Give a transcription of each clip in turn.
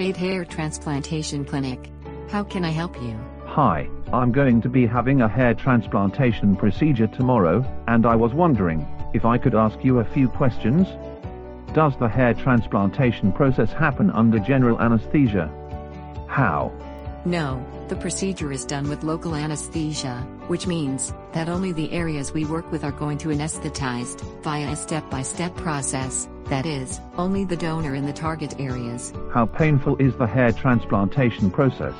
PHAEYDE Hair Transplantation Clinic. How can I help you? Hi, I'm going to be having a hair transplantation procedure tomorrow, and I was wondering if I could ask you a few questions. Does the hair transplantation process happen under general anesthesia? How? No, the procedure is done with local anesthesia, which means that only the areas we work with are going to anesthetized via a step-by-step process, that is, only the donor in the target areas. How painful is the hair transplantation process?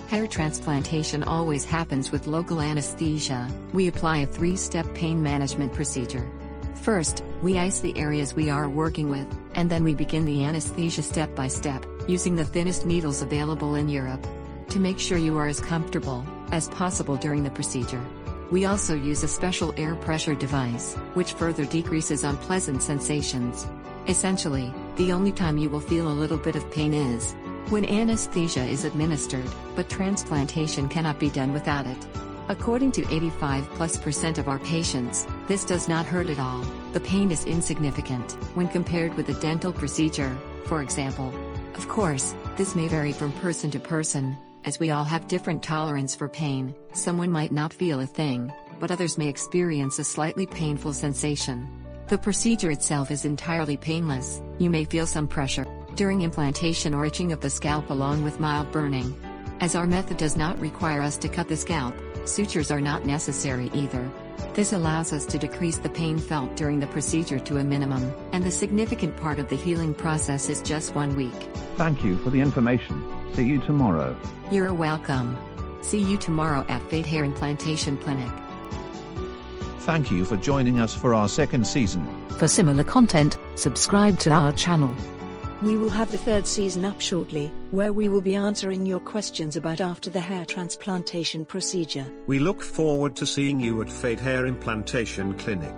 Hair transplantation always happens with local anesthesia. We apply a 3-step pain management procedure. First, we ice the areas we are working with, and then we begin the anesthesia step by step, using the thinnest needles available in Europe, to make sure you are as comfortable as possible during the procedure. We also use a special air pressure device, which further decreases unpleasant sensations. Essentially, the only time you will feel a little bit of pain is when anesthesia is administered, but transplantation cannot be done without it. According to 85+% of our patients, this does not hurt at all. The pain is insignificant when compared with a dental procedure, for example. Of course, this may vary from person to person, as we all have different tolerance for pain. Someone might not feel a thing, but others may experience a slightly painful sensation. The procedure itself is entirely painless. You may feel some pressure during implantation or itching of the scalp along with mild burning. As our method does not require us to cut the scalp, sutures are not necessary either. This allows us to decrease the pain felt during the procedure to a minimum, and the significant part of the healing process is just 1 week. Thank you for the information. See you tomorrow. You're welcome. See you tomorrow at PHAEYDE Hair Transplantation Clinic. Thank you for joining us for our 2nd season. For similar content, subscribe to our channel. We will have the 3rd season up shortly, where we will be answering your questions about after the hair transplantation procedure. We look forward to seeing you at PHAEYDE Hair Transplantation Clinic.